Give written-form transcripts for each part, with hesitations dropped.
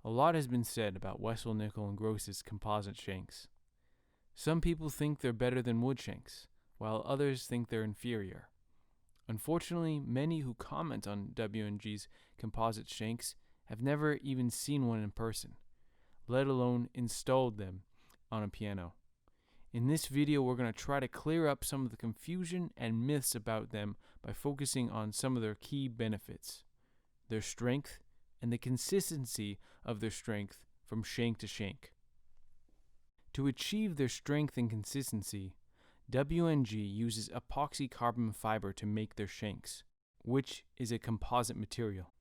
A lot has been said about Wessel, Nickel, and Gross's composite shanks. Some people think they're better than wood shanks, while others think they're inferior. Unfortunately, many who comment on W&G's composite shanks have never even seen one in person, let alone installed them on a piano. In this video, we're going to try to clear up some of the confusion and myths about them by focusing on some of their key benefits, their strength, and the consistency of their strength from shank to shank. To achieve their strength and consistency, W&G uses epoxy carbon fiber to make their shanks, which is a composite material.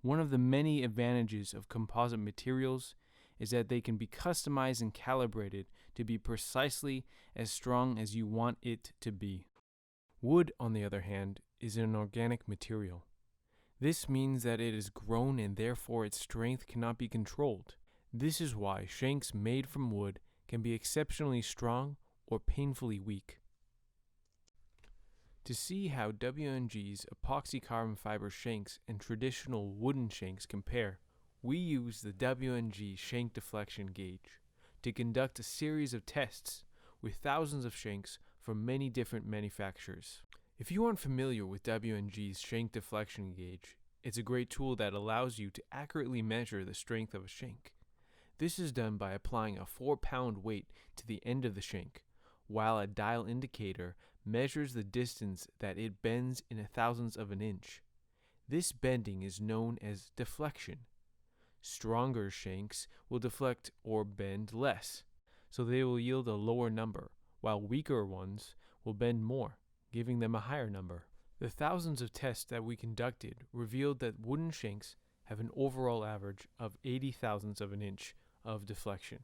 One of the many advantages of composite materials is that they can be customized and calibrated to be precisely as strong as you want it to be. Wood, on the other hand, is an organic material. This means that it is grown and therefore its strength cannot be controlled. This is why shanks made from wood can be exceptionally strong or painfully weak. To see how W&G's epoxy carbon fiber shanks and traditional wooden shanks compare, we use the W&G shank deflection gauge to conduct a series of tests with thousands of shanks from many different manufacturers. If you aren't familiar with W&G's shank deflection gauge, it's a great tool that allows you to accurately measure the strength of a shank. This is done by applying a 4-pound weight to the end of the shank, while a dial indicator measures the distance that it bends in a thousandth of an inch. This bending is known as deflection. Stronger shanks will deflect or bend less, so they will yield a lower number, while weaker ones will bend more, giving them a higher number. The thousands of tests that we conducted revealed that wooden shanks have an overall average of 80 thousandths of an inch of deflection,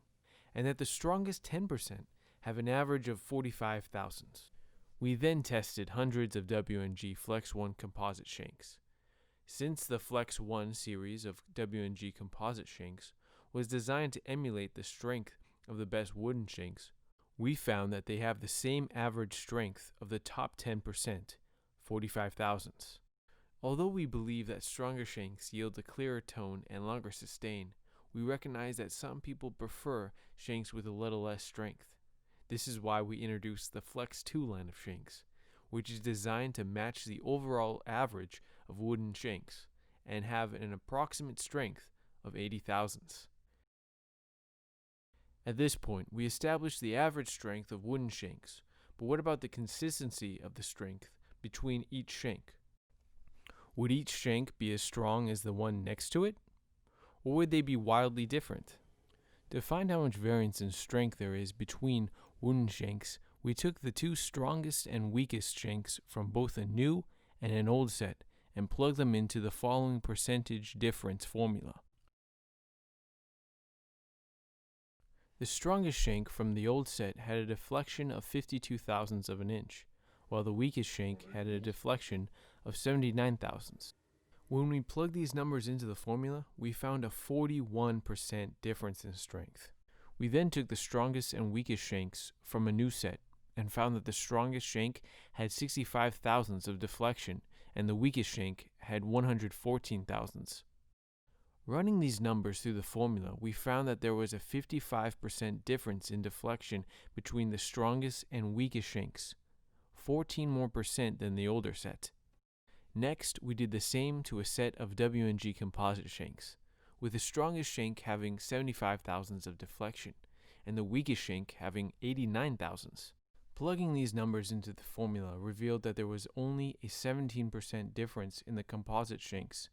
and that the strongest 10% have an average of 45 thousandths. We then tested hundreds of W&G Flex 1 composite shanks. Since the Flex 1 series of W&G composite shanks was designed to emulate the strength of the best wooden shanks, we found that they have the same average strength of the top 10%, 45 thousandths. Although we believe that stronger shanks yield a clearer tone and longer sustain, we recognize that some people prefer shanks with a little less strength. This is why we introduced the Flex 2 line of shanks, which is designed to match the overall average of wooden shanks and have an approximate strength of 80 thousandths. At this point, we established the average strength of wooden shanks, but what about the consistency of the strength between each shank? Would each shank be as strong as the one next to it? Or would they be wildly different? To find how much variance in strength there is between wooden shanks, we took the two strongest and weakest shanks from both a new and an old set and plugged them into the following percentage difference formula. The strongest shank from the old set had a deflection of 52 thousandths of an inch, while the weakest shank had a deflection of 79 thousandths. When we plugged these numbers into the formula, we found a 41% difference in strength. We then took the strongest and weakest shanks from a new set and found that the strongest shank had 65 thousandths of deflection and the weakest shank had 114 thousandths. Running these numbers through the formula, we found that there was a 55% difference in deflection between the strongest and weakest shanks, 14% more than the older set. Next, we did the same to a set of W&G composite shanks, with the strongest shank having 75 thousandths of deflection and the weakest shank having 89 thousandths. Plugging these numbers into the formula revealed that there was only a 17% difference in the composite shanks,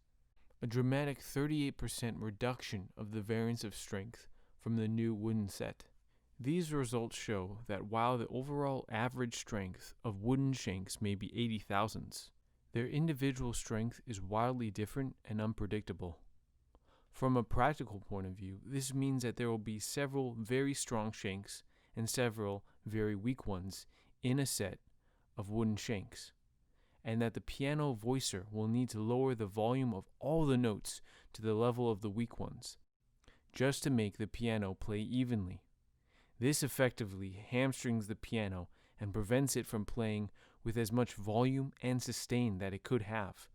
a dramatic 38% reduction of the variance of strength from the new wooden set. These results show that while the overall average strength of wooden shanks may be 80 thousandths, their individual strength is wildly different and unpredictable. From a practical point of view, this means that there will be several very strong shanks and several very weak ones in a set of wooden shanks, and that the piano voicer will need to lower the volume of all the notes to the level of the weak ones, just to make the piano play evenly. This effectively hamstrings the piano and prevents it from playing with as much volume and sustain that it could have.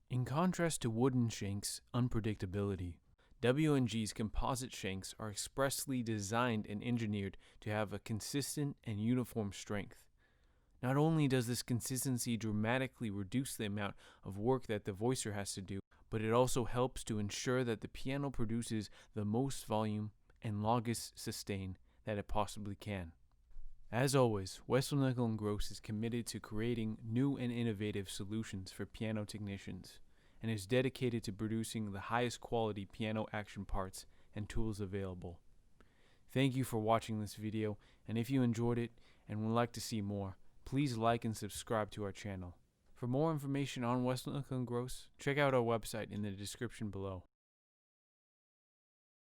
In contrast to wooden shanks' unpredictability, W&G's composite shanks are expressly designed and engineered to have a consistent and uniform strength. Not only does this consistency dramatically reduce the amount of work that the voicer has to do, but it also helps to ensure that the piano produces the most volume and longest sustain that it possibly can. As always, Wessel Nickel & Gross is committed to creating new and innovative solutions for piano technicians, and is dedicated to producing the highest quality piano action parts and tools available. Thank you for watching this video, and if you enjoyed it and would like to see more, please like and subscribe to our channel. For more information on Wessel Nickel & Gross, check out our website in the description below.